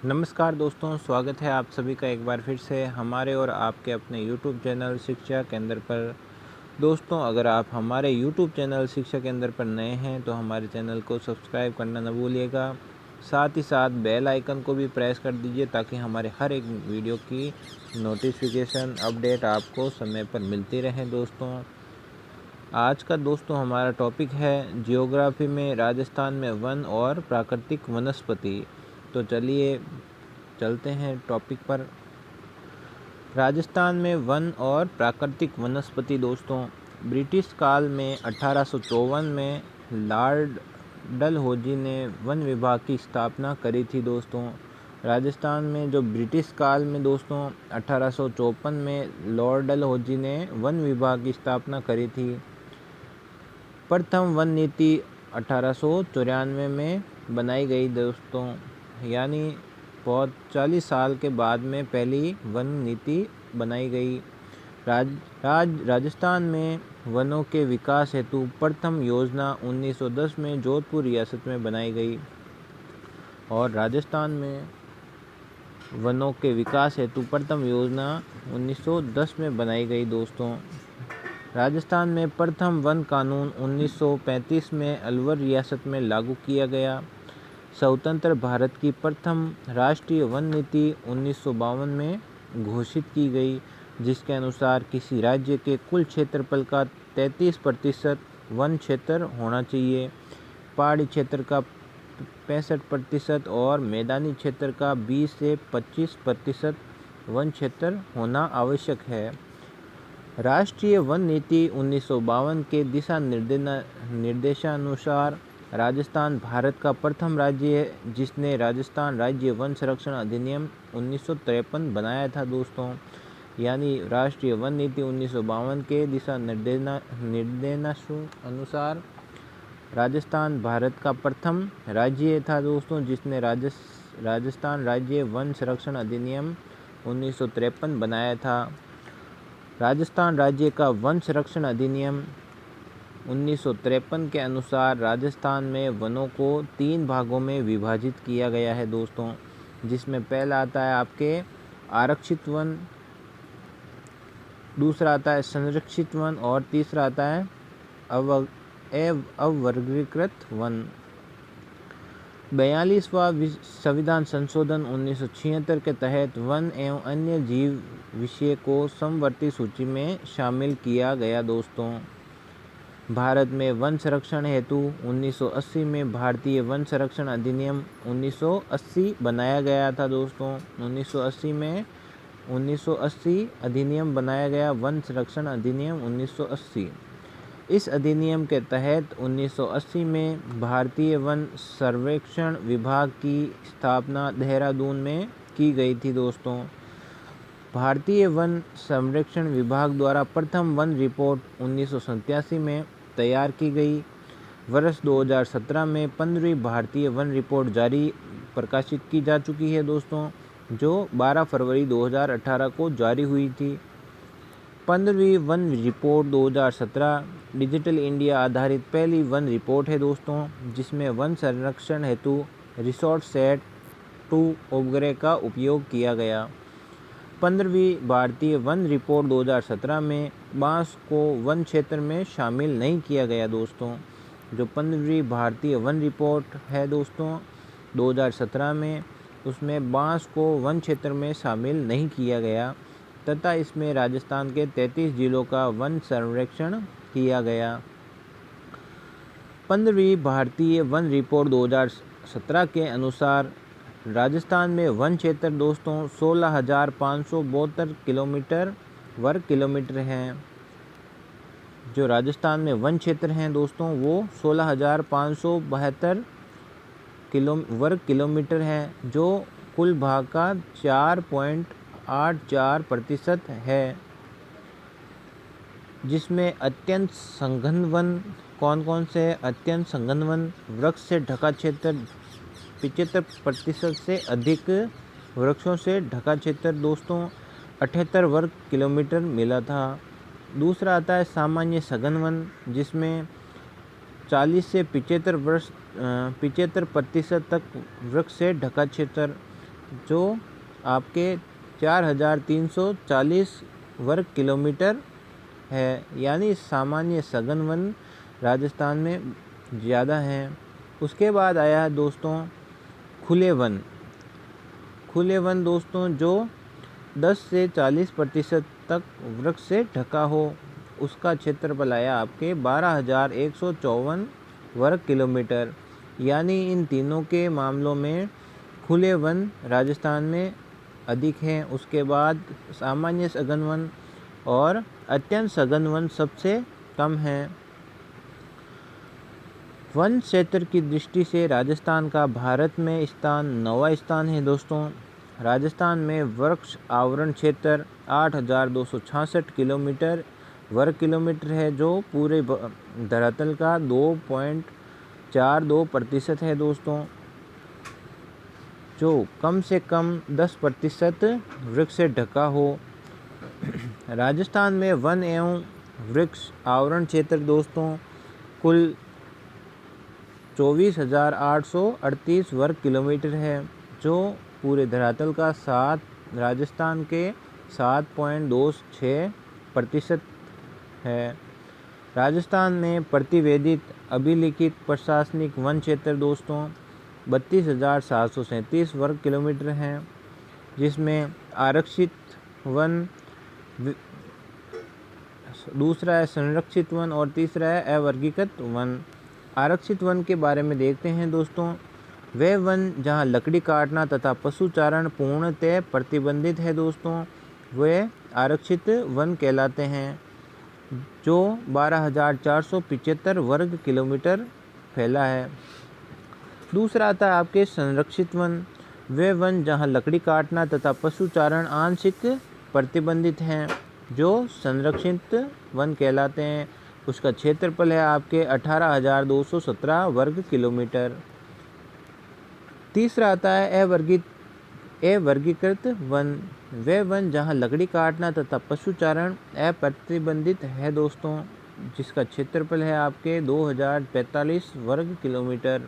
नमस्कार दोस्तों, स्वागत है आप सभी का एक बार फिर से हमारे और आपके अपने YouTube चैनल शिक्षा केंद्र पर। दोस्तों, अगर आप हमारे YouTube चैनल शिक्षा केंद्र पर नए हैं तो हमारे चैनल को सब्सक्राइब करना न भूलिएगा। साथ ही साथ बेल आइकन को भी प्रेस कर दीजिए ताकि हमारे हर एक वीडियो की नोटिफिकेशन अपडेट आपको समय पर मिलती रहे। दोस्तों, आज का हमारा टॉपिक है जियोग्राफी में राजस्थान में वन और प्राकृतिक वनस्पति। तो चलिए चलते हैं टॉपिक पर। राजस्थान में वन और प्राकृतिक वनस्पति। दोस्तों, ब्रिटिश काल में 1854 में लॉर्ड डलहौजी ने वन विभाग की स्थापना करी थी। दोस्तों, राजस्थान में जो ब्रिटिश काल में 1854 में लॉर्ड डलहौजी ने वन विभाग की स्थापना करी थी। प्रथम वन नीति 1894 में बनाई गई। दोस्तों, यानी बहुत 40 साल के बाद में पहली वन नीति बनाई गई। राजस्थान में वनों के विकास हेतु प्रथम योजना 1910 में जोधपुर रियासत में बनाई गई। और राजस्थान में वनों के विकास हेतु प्रथम योजना 1910 में बनाई गई। दोस्तों, राजस्थान में प्रथम वन कानून 1935 में अलवर रियासत में लागू किया गया। स्वतंत्र भारत की प्रथम राष्ट्रीय वन नीति 1952 में घोषित की गई, जिसके अनुसार किसी राज्य के कुल क्षेत्रफल का 33% वन क्षेत्र होना चाहिए, पहाड़ी क्षेत्र का 65% और मैदानी क्षेत्र का 20 से 25% वन क्षेत्र होना आवश्यक है। राष्ट्रीय वन नीति 1952 के दिशा निर्देशानुसार राजस्थान भारत का प्रथम राज्य है जिसने राजस्थान राज्य वन संरक्षण अधिनियम 1953 बनाया था। दोस्तों, यानी राष्ट्रीय वन नीति 1952 के दिशा निर्देशानुसार राजस्थान भारत का प्रथम राज्य था। दोस्तों, जिसने राजस्थान राज्य वन संरक्षण अधिनियम 1953 बनाया था। राजस्थान राज्य का वन संरक्षण अधिनियम 1953 के अनुसार राजस्थान में वनों को 3 भागों में विभाजित किया गया है। दोस्तों, जिसमें पहला आता है आपके आरक्षित वन, दूसरा आता है संरक्षित वन और तीसरा आता है अवर्गीकृत वन। 42वां संविधान संशोधन 1976 के तहत वन एवं अन्य जीव विषय को समवर्ती सूची में शामिल किया गया। दोस्तों, भारत में वन संरक्षण हेतु 1980 में भारतीय वन संरक्षण अधिनियम 1980 बनाया गया था। दोस्तों, 1980 अधिनियम बनाया गया, वन संरक्षण अधिनियम 1980। इस अधिनियम के तहत 1980 में भारतीय वन सर्वेक्षण विभाग की स्थापना देहरादून में की गई थी। दोस्तों, भारतीय वन संरक्षण विभाग द्वारा प्रथम वन रिपोर्ट 1987 में तैयार की गई। वर्ष 2017 में 15वीं भारतीय वन रिपोर्ट प्रकाशित की जा चुकी है। दोस्तों, जो 12 फरवरी 2018 को जारी हुई थी। 15वीं वन रिपोर्ट 2017 डिजिटल इंडिया आधारित पहली वन रिपोर्ट है। दोस्तों, जिसमें वन संरक्षण हेतु रिसोर्स सेट 2 उपग्रह का उपयोग किया गया। 15वीं भारतीय वन रिपोर्ट 2017 में बांस को वन क्षेत्र में शामिल नहीं किया गया। दोस्तों, जो 15वीं भारतीय वन रिपोर्ट है दोस्तों 2017 में, उसमें बांस को वन क्षेत्र में शामिल नहीं किया गया तथा इसमें राजस्थान के 33 जिलों का वन संरक्षण किया गया। 15वीं भारतीय वन रिपोर्ट 2017 के अनुसार राजस्थान में वन क्षेत्र दोस्तों 16,572 वर्ग किलोमीटर हैं। जो राजस्थान में वन क्षेत्र हैं दोस्तों वो 16,572 वर्ग किलोमीटर हैं, जो कुल भाग का 4.84% है। जिसमें अत्यंत सघन वन कौन कौन से? अत्यंत सघन वन वृक्ष से ढका क्षेत्र 75% से अधिक वृक्षों से ढका क्षेत्र दोस्तों 78 वर्ग किलोमीटर मिला था। दूसरा आता है सामान्य सघन वन, जिसमें 40 से 75% तक वृक्ष से ढका क्षेत्र जो आपके 4340 वर्ग किलोमीटर है, यानी सामान्य सघन वन राजस्थान में ज़्यादा हैं। उसके बाद आया है दोस्तों खुले वन। खुले वन दोस्तों जो 10 से 40% तक वृक्ष से ढका हो, उसका क्षेत्रफल आया आपके 12,154 वर्ग किलोमीटर, यानी इन तीनों के मामलों में खुले वन राजस्थान में अधिक हैं। उसके बाद सामान्य सघन वन और अत्यंत सघन वन सबसे कम हैं। वन क्षेत्र की दृष्टि से राजस्थान का भारत में स्थान 9वां स्थान है दोस्तों। राजस्थान में वृक्ष आवरण क्षेत्र 8,266 किलोमीटर वर्ग किलोमीटर है, जो पूरे धरातल का 2.42% है दोस्तों, जो कम से कम 10% वृक्ष से ढका हो। राजस्थान में वन एवं वृक्ष आवरण क्षेत्र दोस्तों कुल 24,838 वर्ग किलोमीटर है, जो पूरे धरातल का राजस्थान के 7.26% है। राजस्थान में प्रतिवेदित अभिलिखित प्रशासनिक वन क्षेत्र दोस्तों 32,737 वर्ग किलोमीटर हैं, जिसमें आरक्षित वन, दूसरा है संरक्षित वन और तीसरा है अवर्गीकृत वन। आरक्षित वन के बारे में देखते हैं दोस्तों। वे वन जहां लकड़ी काटना तथा पशुचारण पूर्णतः प्रतिबंधित है दोस्तों, वे आरक्षित वन कहलाते हैं, जो 12,475 वर्ग किलोमीटर फैला है। दूसरा आता है आपके संरक्षित वन। वे वन जहां लकड़ी काटना तथा पशुचारण आंशिक प्रतिबंधित हैं, जो संरक्षित वन कहलाते हैं। उसका क्षेत्रफल है आपके 18,217 वर्ग किलोमीटर। तीसरा आता है अवर्गीकृत वन। वे वन जहां लकड़ी काटना तथा पशुचारण अप्रतिबंधित है दोस्तों, जिसका क्षेत्रफल है आपके 2,045 वर्ग किलोमीटर।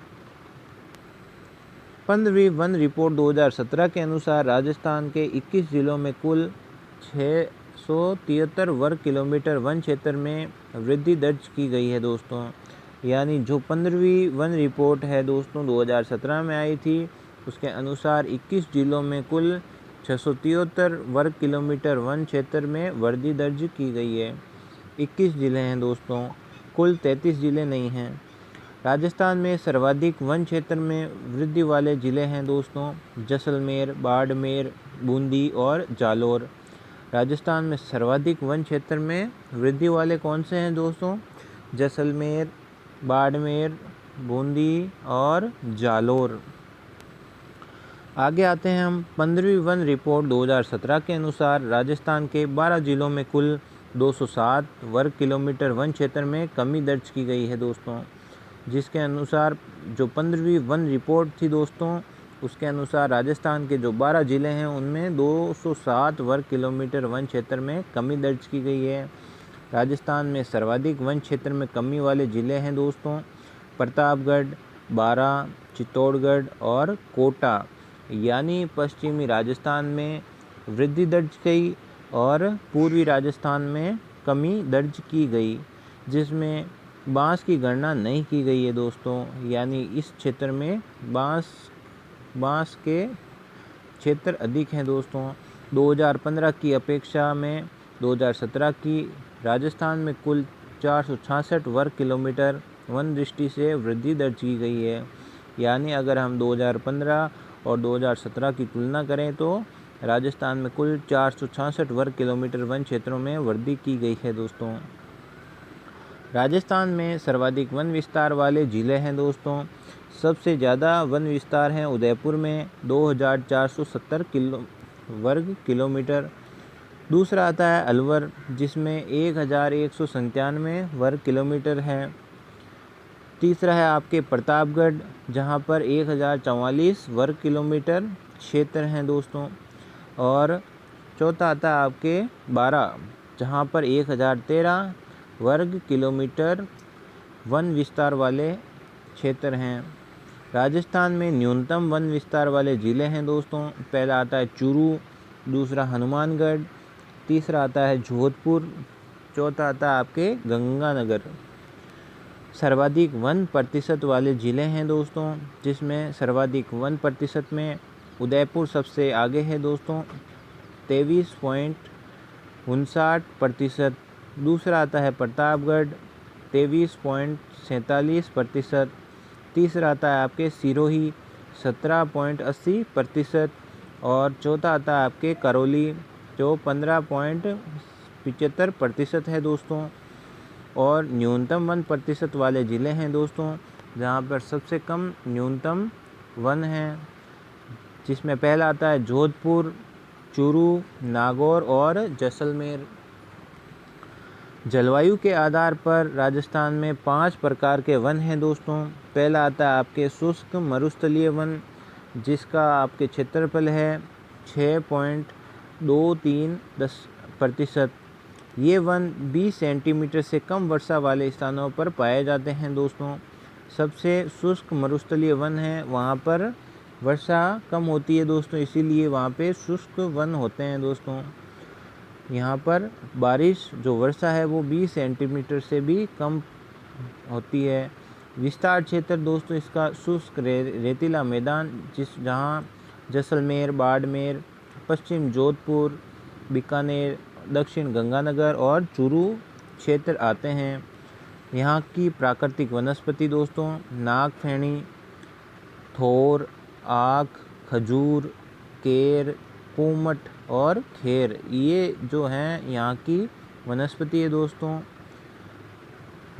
15वीं वन रिपोर्ट 2017 के अनुसार राजस्थान के 21 जिलों में कुल 673 वर्ग किलोमीटर वन क्षेत्र में वृद्धि दर्ज की गई है दोस्तों। यानी जो 15वीं वन रिपोर्ट है दोस्तों 2017 में आई थी, उसके अनुसार 21 जिलों में कुल 673 वर्ग किलोमीटर वन क्षेत्र में वृद्धि दर्ज की गई है। 21 जिले हैं दोस्तों, कुल 33 जिले नहीं हैं। राजस्थान में सर्वाधिक वन क्षेत्र में वृद्धि वाले ज़िले हैं दोस्तों जैसलमेर, बाड़मेर, बूंदी और जालौर। राजस्थान में सर्वाधिक वन क्षेत्र में वृद्धि वाले कौन से हैं दोस्तों? जैसलमेर, बाड़मेर, बूंदी और जालौर। आगे आते हैं हम 15वीं वन रिपोर्ट 2017 के अनुसार राजस्थान के 12 जिलों में कुल 207 वर्ग किलोमीटर वन क्षेत्र में कमी दर्ज की गई है दोस्तों। जिसके अनुसार जो 15वीं वन रिपोर्ट थी दोस्तों, उसके अनुसार राजस्थान के जो 12 ज़िले हैं उनमें 207 वर्ग किलोमीटर वन क्षेत्र में कमी दर्ज की गई है। राजस्थान में सर्वाधिक वन क्षेत्र में कमी वाले ज़िले हैं दोस्तों प्रतापगढ़, बारां, चित्तौड़गढ़ और कोटा। यानी पश्चिमी राजस्थान में वृद्धि दर्ज की और पूर्वी राजस्थान में कमी दर्ज की गई, जिसमें बांस की गणना नहीं की गई है दोस्तों। यानी इस क्षेत्र में बांस के क्षेत्र अधिक हैं दोस्तों। 2015 की अपेक्षा में 2017 की राजस्थान में कुल 466 वर्ग किलोमीटर वन दृष्टि से वृद्धि दर्ज की गई है। यानी अगर हम 2015 और 2017 की तुलना करें तो राजस्थान में कुल 466 वर्ग किलोमीटर वन क्षेत्रों में वृद्धि की गई है दोस्तों। राजस्थान में सर्वाधिक वन विस्तार वाले ज़िले हैं दोस्तों। सबसे ज़्यादा वन विस्तार हैं उदयपुर में 2,470 वर्ग किलोमीटर। दूसरा आता है अलवर जिसमें 1,197 वर्ग किलोमीटर है। तीसरा है आपके प्रतापगढ़ जहां पर 1,044 वर्ग किलोमीटर क्षेत्र हैं दोस्तों। और चौथा आता है आपके बारां जहां पर 1,013 वर्ग किलोमीटर वन विस्तार वाले क्षेत्र हैं। राजस्थान में न्यूनतम वन विस्तार वाले ज़िले हैं दोस्तों। पहला आता है चूरू, दूसरा हनुमानगढ़, तीसरा आता है जोधपुर, चौथा आता है आपके गंगानगर। सर्वाधिक वन प्रतिशत वाले ज़िले हैं दोस्तों, जिसमें सर्वाधिक वन प्रतिशत में उदयपुर सबसे आगे है दोस्तों, 23.59%। दूसरा आता है प्रतापगढ़, 23.47%। तीसरा आता है आपके सिरोही, 17.80%। और चौथा आता है आपके करौली, जो 15.75% है दोस्तों। और न्यूनतम वन प्रतिशत वाले ज़िले हैं दोस्तों, जहाँ पर सबसे कम न्यूनतम वन हैं, जिसमें पहला आता है जोधपुर, चूरू, नागौर और जैसलमेर। जलवायु के आधार पर राजस्थान में 5 प्रकार के वन हैं दोस्तों। पहला आता है आपके शुष्क मरुस्थलीय वन, जिसका आपके क्षेत्रफल है 6.23%। ये वन 20 सेंटीमीटर से कम वर्षा वाले स्थानों पर पाए जाते हैं दोस्तों। सबसे शुष्क मरुस्थलीय वन है, वहाँ पर वर्षा कम होती है दोस्तों, इसीलिए वहाँ पे शुष्क वन होते हैं दोस्तों। यहाँ पर बारिश जो वर्षा है वो 20 सेंटीमीटर से भी कम होती है। विस्तार क्षेत्र दोस्तों इसका शुष्क रेतीला मैदान, जहाँ जैसलमेर, बाड़मेर, पश्चिम जोधपुर, बीकानेर, दक्षिण गंगानगर और चूरू क्षेत्र आते हैं। यहाँ की प्राकृतिक वनस्पति दोस्तों नागफेणी, थोर, आक, खजूर, केर, कुमट और खेर, ये जो हैं यहाँ की वनस्पति है दोस्तों।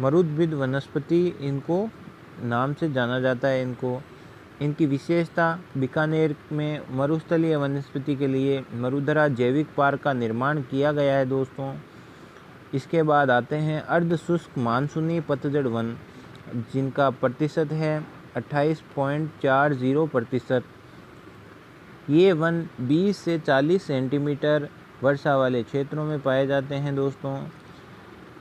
मरुद्भिद वनस्पति इनको नाम से जाना जाता है इनको। इनकी विशेषता, बीकानेर में मरुस्थलीय वनस्पति के लिए मरुधरा जैविक पार्क का निर्माण किया गया है दोस्तों। इसके बाद आते हैं अर्ध शुष्क मानसूनी पतझड़ वन, जिनका प्रतिशत है 28.40%। ये वन 20 से 40 सेंटीमीटर वर्षा वाले क्षेत्रों में पाए जाते हैं दोस्तों।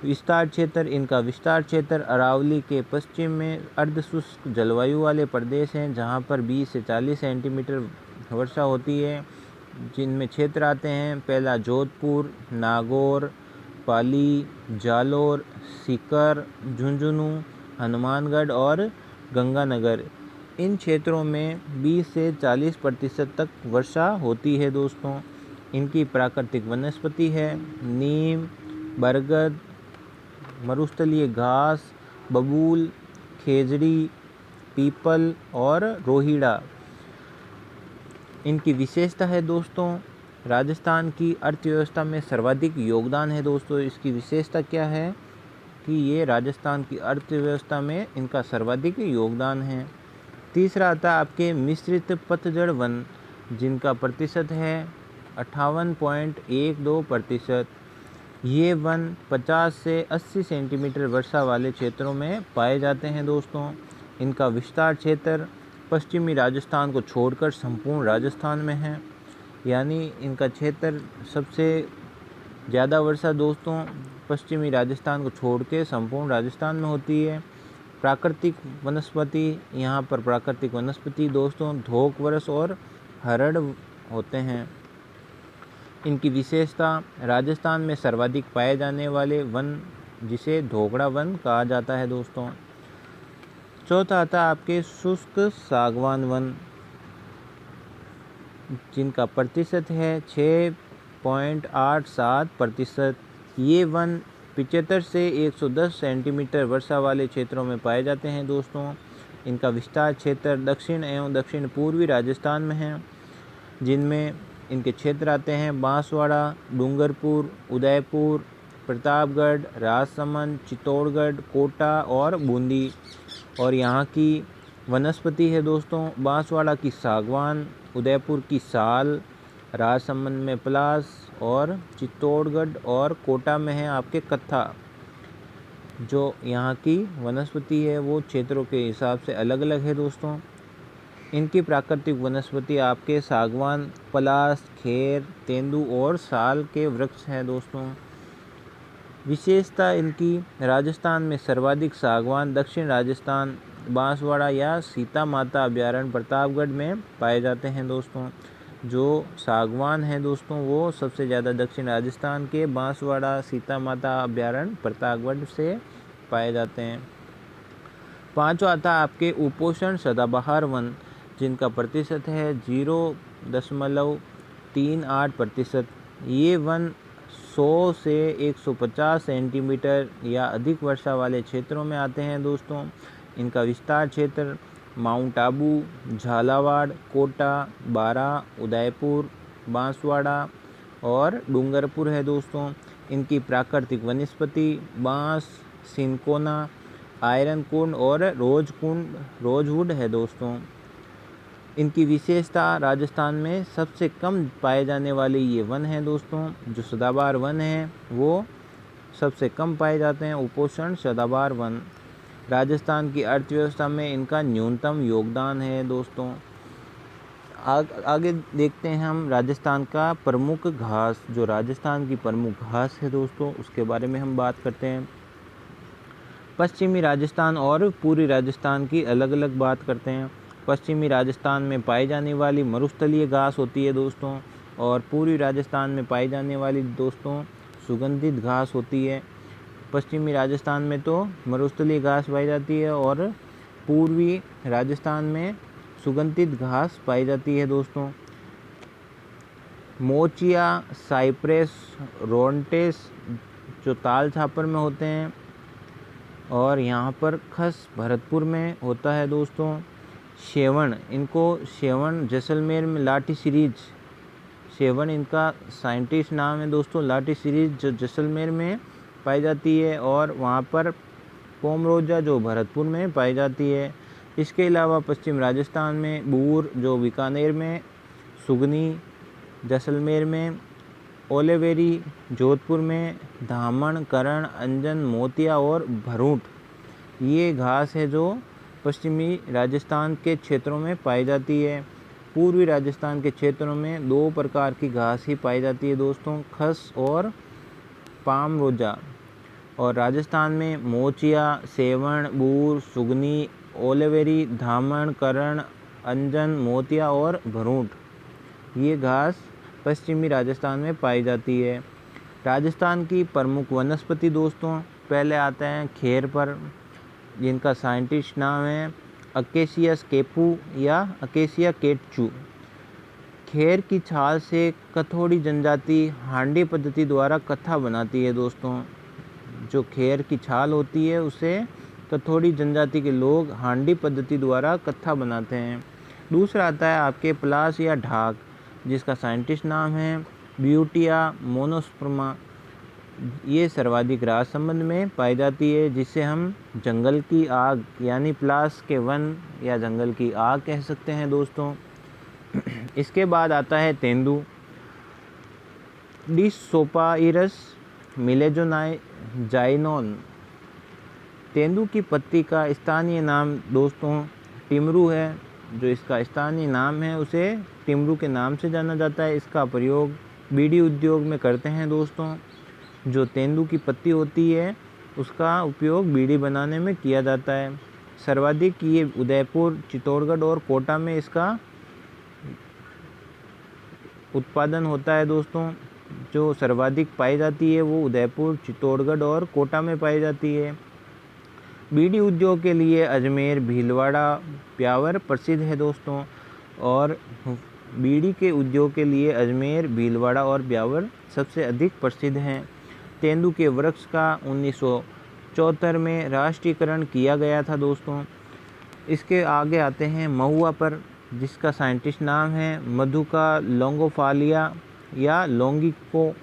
विस्तार क्षेत्र, इनका विस्तार क्षेत्र अरावली के पश्चिम में अर्धशुष्क जलवायु वाले प्रदेश हैं, जहां पर 20 से 40 सेंटीमीटर वर्षा होती है। जिनमें क्षेत्र आते हैं पहला जोधपुर, नागौर, पाली, जालोर, सीकर, झुंझुनू, हनुमानगढ़ और गंगानगर। इन क्षेत्रों में 20 से 40% तक वर्षा होती है दोस्तों। इनकी प्राकृतिक वनस्पति है नीम, बरगद, मरुस्थलीय घास, बबूल, खेजड़ी, पीपल और रोहिड़ा। इनकी विशेषता है दोस्तों, राजस्थान की अर्थव्यवस्था में सर्वाधिक योगदान है दोस्तों। इसकी विशेषता क्या है कि ये राजस्थान की अर्थव्यवस्था में इनका सर्वाधिक योगदान है। तीसरा आता है आपके मिश्रित पतझड़ वन, जिनका प्रतिशत है 58.12%। ये वन 50 से 80 सेंटीमीटर वर्षा वाले क्षेत्रों में पाए जाते हैं दोस्तों। इनका विस्तार क्षेत्र पश्चिमी राजस्थान को छोड़कर संपूर्ण राजस्थान में है, यानी इनका क्षेत्र सबसे ज़्यादा वर्षा दोस्तों पश्चिमी राजस्थान को छोड़ के संपूर्ण राजस्थान में होती है। प्राकृतिक वनस्पति, यहाँ पर प्राकृतिक वनस्पति दोस्तों धोक वरस और हरड़ होते हैं। इनकी विशेषता, राजस्थान में सर्वाधिक पाए जाने वाले वन जिसे धोकड़ा वन कहा जाता है दोस्तों। चौथा आता है आपके शुष्क सागवान वन, जिनका प्रतिशत है 6.87%। ये वन 75 से 110 सेंटीमीटर वर्षा वाले क्षेत्रों में पाए जाते हैं दोस्तों। इनका विस्तार क्षेत्र दक्षिण एवं दक्षिण पूर्वी राजस्थान में है, जिनमें इनके क्षेत्र आते हैं बांसवाड़ा, डूंगरपुर, उदयपुर, प्रतापगढ़, राजसमंद, चित्तौड़गढ़, कोटा और बूंदी। और यहाँ की वनस्पति है दोस्तों बांसवाड़ा की सागवान, उदयपुर की साल, राजसमंद में पलास और चित्तौड़गढ़ और कोटा में है आपके कत्था। जो यहाँ की वनस्पति है वो क्षेत्रों के हिसाब से अलग अलग है दोस्तों। इनकी प्राकृतिक वनस्पति आपके सागवान, पलास, खेर, तेंदू और साल के वृक्ष हैं दोस्तों। विशेषता इनकी, राजस्थान में सर्वाधिक सागवान दक्षिण राजस्थान बांसवाड़ा या सीता माता अभयारण्य प्रतापगढ़ में पाए जाते हैं दोस्तों। जो सागवान है दोस्तों वो सबसे ज़्यादा दक्षिण राजस्थान के बांसवाड़ा सीता माता अभयारण्य प्रतापगढ़ से पाए जाते हैं। पांचवा आता है आपके उपोष्ण सदाबहार वन, जिनका प्रतिशत है 0.38%। ये वन 100 से 150 सेंटीमीटर या अधिक वर्षा वाले क्षेत्रों में आते हैं दोस्तों। इनका विस्तार क्षेत्र माउंट आबू, झालावाड़, कोटा, बारा, उदयपुर, बांसवाड़ा और डूंगरपुर है दोस्तों। इनकी प्राकृतिक वनस्पति बांस, सिनकोना, आयरन कुंड और रोजवुड है दोस्तों। इनकी विशेषता राजस्थान में सबसे कम पाए जाने वाले ये वन हैं दोस्तों। जो सदाबहार वन है वो सबसे कम पाए जाते हैं उपोष्ण सदाबहार वन। राजस्थान की अर्थव्यवस्था में इनका न्यूनतम योगदान है दोस्तों। आगे देखते हैं हम राजस्थान का प्रमुख घास। जो राजस्थान की प्रमुख घास है दोस्तों उसके बारे में हम बात करते हैं। पश्चिमी राजस्थान और पूर्वी राजस्थान की अलग अलग बात करते हैं। पश्चिमी राजस्थान में पाई जाने वाली मरुस्थलीय घास होती है दोस्तों, और पूर्वी राजस्थान में पाई जाने वाली दोस्तों सुगंधित घास होती है। पश्चिमी राजस्थान में तो मरुस्थलीय घास पाई जाती है और पूर्वी राजस्थान में सुगंधित घास पाई जाती है दोस्तों। मोचिया, साइप्रेस, रोंटेस जो ताल छापर में होते हैं, और यहाँ पर खस भरतपुर में होता है दोस्तों। शेवण, इनको शेवण जैसलमेर में लाठी सीरीज, शेवण इनका साइंटिस्ट नाम है दोस्तों। लाठी सीरीज जो जैसलमेर में पाई जाती है, और वहाँ पर पोमरोजा जो भरतपुर में पाई जाती है। इसके अलावा पश्चिम राजस्थान में बूर जो बीकानेर में, सुगनी जैसलमेर में, ओलेवेरी जोधपुर में, धामण, करण, अंजन, मोतिया और भरूट ये घास है जो पश्चिमी राजस्थान के क्षेत्रों में पाई जाती है। पूर्वी राजस्थान के क्षेत्रों में 2 प्रकार की घास ही पाई जाती है दोस्तों, खस और पाम रोजा। और राजस्थान में मोचिया, सेवण, बूर, सुगनी, ओलेवेरी, धामण, करण, अंजन, मोतिया और भरूट ये घास पश्चिमी राजस्थान में पाई जाती है। राजस्थान की प्रमुख वनस्पति दोस्तों पहले आते हैं खेर पर, जिनका साइंटिस्ट नाम है अकेसिया स्केपू या अकेसिया केटचू। खेर की छाल से कथोड़ी जनजाति हांडी पद्धति द्वारा कत्था बनाती है दोस्तों। जो खेर की छाल होती है उसे कथोड़ी जनजाति के लोग हांडी पद्धति द्वारा कत्था बनाते हैं। दूसरा आता है आपके पलास या ढाक, जिसका साइंटिस्ट नाम है ब्यूटिया मोनोस्पर्मा। ये सर्वाधिक राजसमंद में पाई जाती है, जिसे हम जंगल की आग यानी पलास के वन या जंगल की आग कह सकते हैं दोस्तों। इसके बाद आता है तेंदू, डिसोपाइरस मिलेजोनाइजाइनोन। तेंदू की पत्ती का स्थानीय नाम दोस्तों टिमरू है। जो इसका स्थानीय नाम है उसे टिमरू के नाम से जाना जाता है। इसका प्रयोग बीड़ी उद्योग में करते हैं दोस्तों। जो तेंदू की पत्ती होती है उसका उपयोग बीड़ी बनाने में किया जाता है। सर्वाधिक ये उदयपुर, चित्तौड़गढ़ और कोटा में इसका उत्पादन होता है दोस्तों। जो सर्वाधिक पाई जाती है वो उदयपुर, चित्तौड़गढ़ और कोटा में पाई जाती है। बीड़ी उद्योग के लिए अजमेर, भीलवाड़ा, ब्यावर प्रसिद्ध है दोस्तों। और बीड़ी के उद्योग के लिए अजमेर, भीलवाड़ा और ब्यावर सबसे अधिक प्रसिद्ध हैं। तेंदू के वृक्ष का 1974 में राष्ट्रीयकरण किया गया था दोस्तों। इसके आगे आते हैं महुआ पर, जिसका साइंटिस्ट नाम है मधुका लोंगोफालिया या लोंगिको।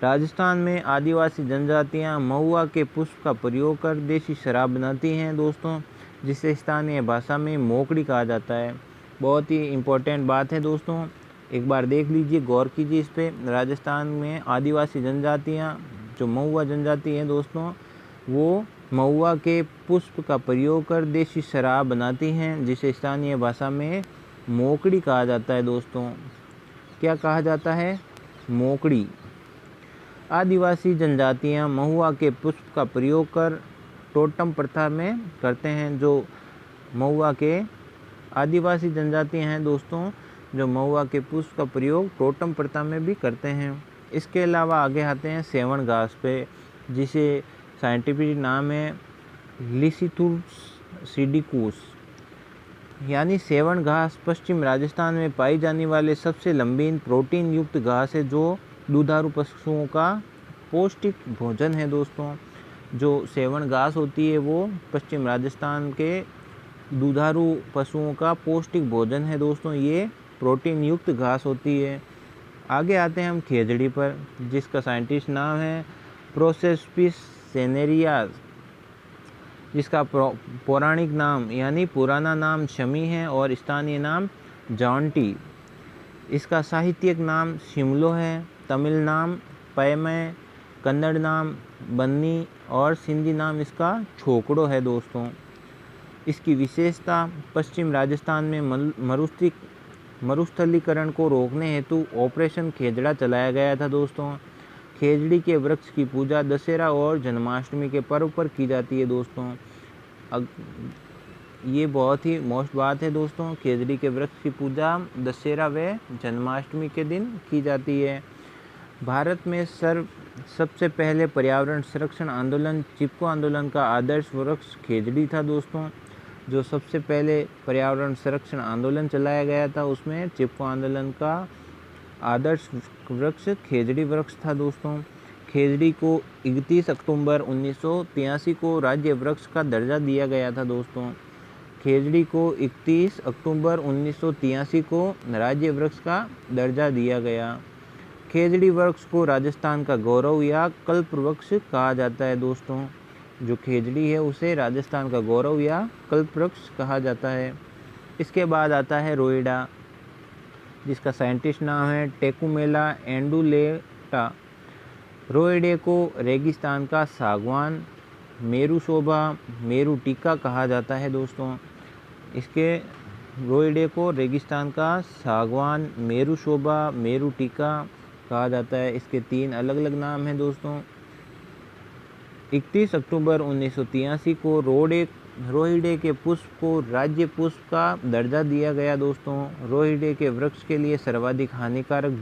राजस्थान में आदिवासी जनजातियां महुआ के पुष्प का प्रयोग कर देसी शराब बनाती हैं दोस्तों, जिसे स्थानीय भाषा में मोकड़ी कहा जाता है। बहुत ही इम्पोर्टेंट बात है दोस्तों, एक बार देख लीजिए, गौर कीजिए इस पे। राजस्थान में आदिवासी जनजातियां जो महुआ जनजाति हैं दोस्तों, वो महुआ के पुष्प का प्रयोग कर देसी शराब बनाती हैं, जिसे स्थानीय भाषा में मोकड़ी कहा जाता है दोस्तों। क्या कहा जाता है? मोकड़ी। आदिवासी जनजातियां महुआ के पुष्प का प्रयोग कर टोटम प्रथा में करते हैं। जो महुआ के आदिवासी जनजातियां हैं दोस्तों, जो महुआ के पुष्प का प्रयोग टोटम प्रथा में भी करते हैं। इसके अलावा आगे आते हैं सेवन घास पे, जिसे साइंटिफिक नाम है लिसिथुस सिडिकुस। यानी सेवन घास पश्चिम राजस्थान में पाई जाने वाले सबसे लंबी प्रोटीन युक्त घास है, जो दुधारू पशुओं का पौष्टिक भोजन है दोस्तों। जो सेवन घास होती है वो पश्चिम राजस्थान के दुधारू पशुओं का पौष्टिक भोजन है दोस्तों, ये प्रोटीन युक्त घास होती है। आगे आते हैं हम खेजड़ी पर, जिसका साइंटिस्ट नाम है प्रोसेस्पिस सेनेरिया, जिसका पौराणिक नाम यानी पुराना नाम शमी है और स्थानीय नाम जांटी। इसका साहित्यिक नाम शिमलो है, तमिल नाम पैमय, कन्नड़ नाम बन्नी और सिंधी नाम इसका छोकड़ो है दोस्तों। इसकी विशेषता पश्चिम राजस्थान में मरुस्थलीकरण को रोकने हेतु ऑपरेशन खेजड़ा चलाया गया था दोस्तों। खेजड़ी के वृक्ष की पूजा दशहरा और जन्माष्टमी के पर्व पर की जाती है दोस्तों। ये बहुत ही मोस्ट बात है दोस्तों, खेजड़ी के वृक्ष की पूजा दशहरा व जन्माष्टमी के दिन की जाती है। भारत में सबसे पहले पर्यावरण संरक्षण आंदोलन चिपको आंदोलन का आदर्श वृक्ष खेजड़ी था दोस्तों। जो सबसे पहले पर्यावरण संरक्षण आंदोलन चलाया गया था उसमें चिपको आंदोलन का आदर्श वृक्ष खेजड़ी वृक्ष था दोस्तों। खेजड़ी को 31 अक्टूबर 1983 को राज्य वृक्ष का दर्जा दिया गया था दोस्तों। खेजड़ी को 31 अक्टूबर 1983 को राज्य वृक्ष का दर्जा दिया गया। खेजड़ी वृक्ष को राजस्थान का गौरव या कल्प वृक्ष कहा जाता है दोस्तों। जो खेजड़ी है उसे राजस्थान का गौरव या कल्प वृक्ष कहा जाता है। इसके बाद आता है रोइडा, जिसका साइंटिस्ट नाम है टेकुमेला एंडुलेटा। रोइडे को रेगिस्तान का सागवान, मेरू शोभा, मेरू टीका कहा जाता है दोस्तों। इसके रोइडे को रेगिस्तान का सागवान, मेरू शोभा, मेरू टीका कहा जाता है। इसके 3 अलग अलग नाम हैं दोस्तों। 31 अक्टूबर 1983 को रोहिडे के पुष्प को राज्य पुष्प का दर्जा दिया गया दोस्तों। रोहिडे के वृक्ष के लिए सर्वाधिक हानिकारक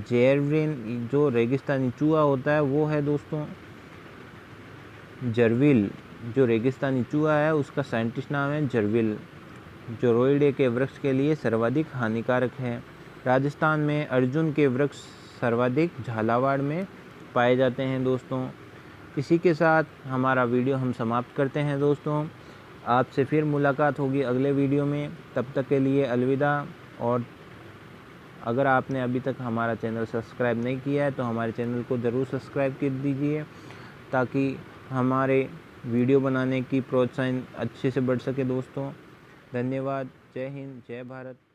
जैरविन, जो रेगिस्तानी चूहा होता है वो है दोस्तों जरविल। जो रेगिस्तानी चूहा है उसका साइंटिस्ट नाम है जरविल, जो रोहिडे के वृक्ष के लिए सर्वाधिक हानिकारक है। राजस्थान में अर्जुन के वृक्ष सर्वाधिक झालावाड़ में पाए जाते हैं दोस्तों। इसी के साथ हमारा वीडियो हम समाप्त करते हैं दोस्तों। आपसे फिर मुलाकात होगी अगले वीडियो में, तब तक के लिए अलविदा। और अगर आपने अभी तक हमारा चैनल सब्सक्राइब नहीं किया है तो हमारे चैनल को ज़रूर सब्सक्राइब कर दीजिए, ताकि हमारे वीडियो बनाने की प्रोत्साहन अच्छे से बढ़ सके दोस्तों। धन्यवाद। जय हिंद, जय भारत।